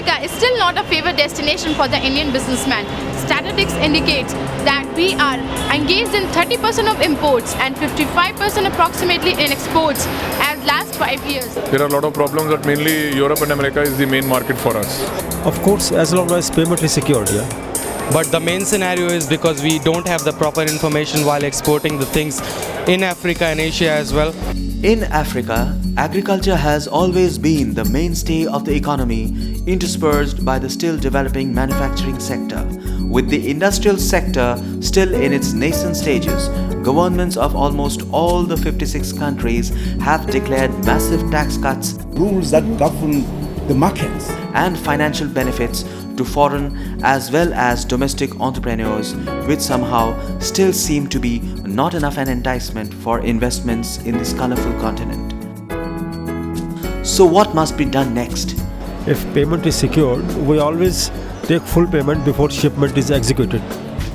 Africa is still not a favored destination for the Indian businessman. Statistics indicate that we are engaged in 30% of imports and 55% approximately in exports as last 5 years. There are a lot of problems that mainly Europe and America is the main market for us. Of course, as long as payment is secured, yeah. But the main scenario is because we don't have the proper information while exporting the things in Africa and Asia as well. In Africa, agriculture has always been the mainstay of the economy, interspersed by the still developing manufacturing sector. With the industrial sector still in its nascent stages, governments of almost all the 56 countries have declared massive tax cuts, rules that govern the markets, and financial benefits to foreign as well as domestic entrepreneurs, which somehow still seem to be not enough an enticement for investments in this colorful continent. So what must be done next? If payment is secured, we always take full payment before shipment is executed.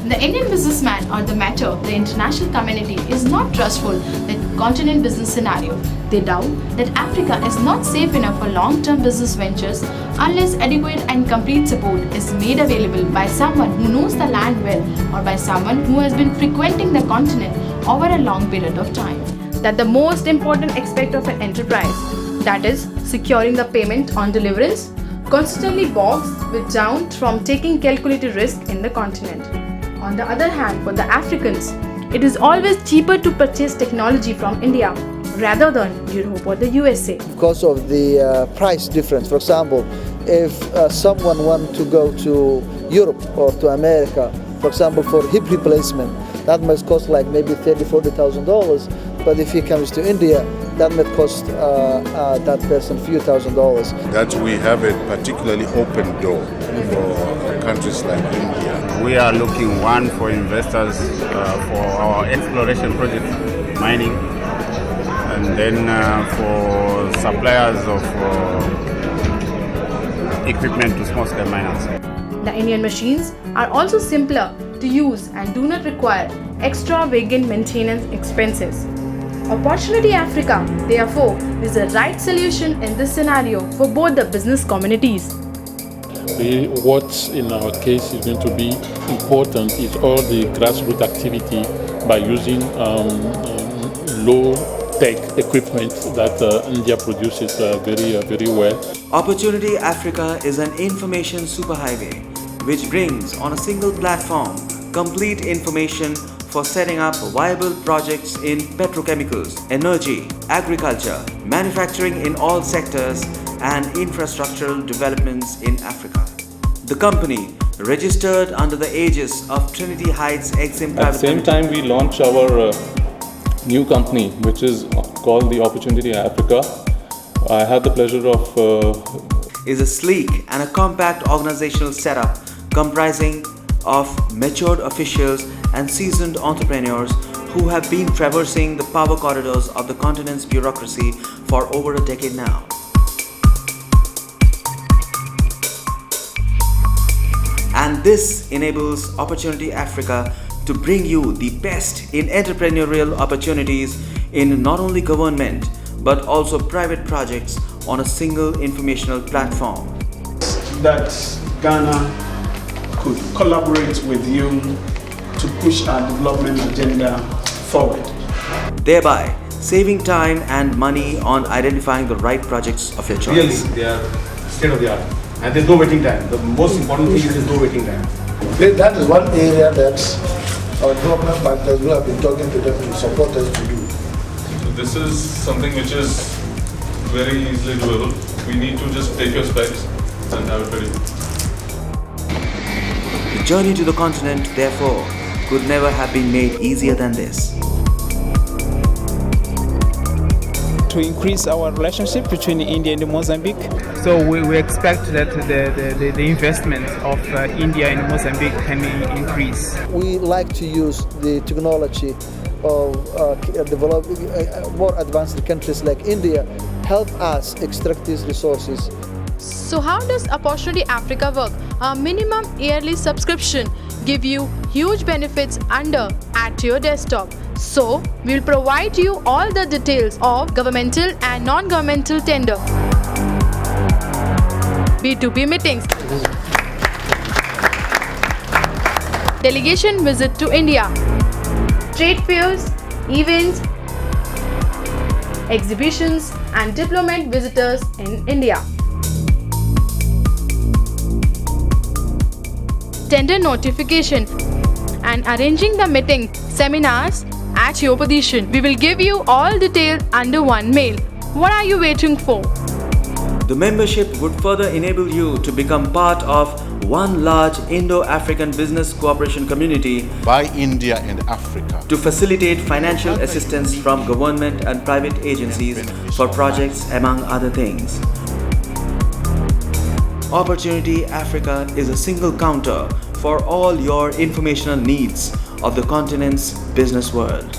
The Indian businessman or the matter, the international community is not trustful with continent business scenario. They doubt that Africa is not safe enough for long-term business ventures unless adequate and complete support is made available by someone who knows the land well or by someone who has been frequenting the continent over a long period of time. That the most important aspect of an enterprise, that is securing the payment on deliverance, constantly bogs with down from taking calculated risk in the continent. On the other hand, for the Africans, it is always cheaper to purchase technology from India rather than Europe or the USA. Because of the price difference. For example, if someone wants to go to Europe or to America, for example, for hip replacement, that must cost like maybe $30,000-$40,000. But if he comes to India, that might cost that person a few $1,000s. That we have a particularly open door for countries like India. We are looking, one, for investors for our exploration project, mining, and then for suppliers of equipment to small-scale miners. The Indian machines are also simpler to use and do not require extravagant maintenance expenses. Opportunity Africa, therefore, is the right solution in this scenario for both the business communities. What in our case is going to be important is all the grassroots activity by using low-tech equipment that India produces very well. Opportunity Africa is an information superhighway which brings on a single platform complete information for setting up viable projects in petrochemicals, energy, agriculture, manufacturing in all sectors, and infrastructural developments in Africa. The company, registered under the aegis of Trinity Heights Exim Private Limited. At the same time, we launch our new company, which is called the Opportunity Africa. I had the pleasure of... is a sleek and a compact organizational setup comprising of matured officials and seasoned entrepreneurs who have been traversing the power corridors of the continent's bureaucracy for over a decade now. And this enables Opportunity Africa to bring you the best in entrepreneurial opportunities in not only government but also private projects on a single informational platform. that Ghana could collaborate with you to push our development agenda forward. Thereby saving time and money on identifying the right projects of your choice. Really, they are state of the art. And there's no waiting time. The most important thing is there's no waiting time. That is one area that our development partners will have been talking to them to support us to do. So this is something which is very easily doable. We need to just take your specs and have it ready. The journey to the continent, therefore, could never have been made easier than this. To increase our relationship between India and Mozambique. So we expect that the investment of India and Mozambique can increase. We like to use the technology of developing more advanced countries like India help us extract these resources. So how does Opportunity Africa work? A minimum yearly subscription give you huge benefits at your desktop. So we'll provide you all the details of governmental and non-governmental tender. B2B meetings, delegation visit to India, trade fairs, events, exhibitions and diplomat visitors in India. Tender notification and arranging the meeting, seminars at your position. We will give you all details under one mail. What are you waiting for? The membership would further enable you to become part of one large Indo-African business cooperation community by India and Africa to facilitate financial assistance from government and private agencies for projects, among other things. Opportunity Africa is a single counter for all your informational needs of the continent's business world.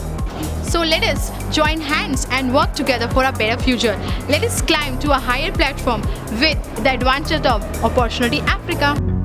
So let us join hands and work together for a better future. Let us climb to a higher platform with the advantage of Opportunity Africa.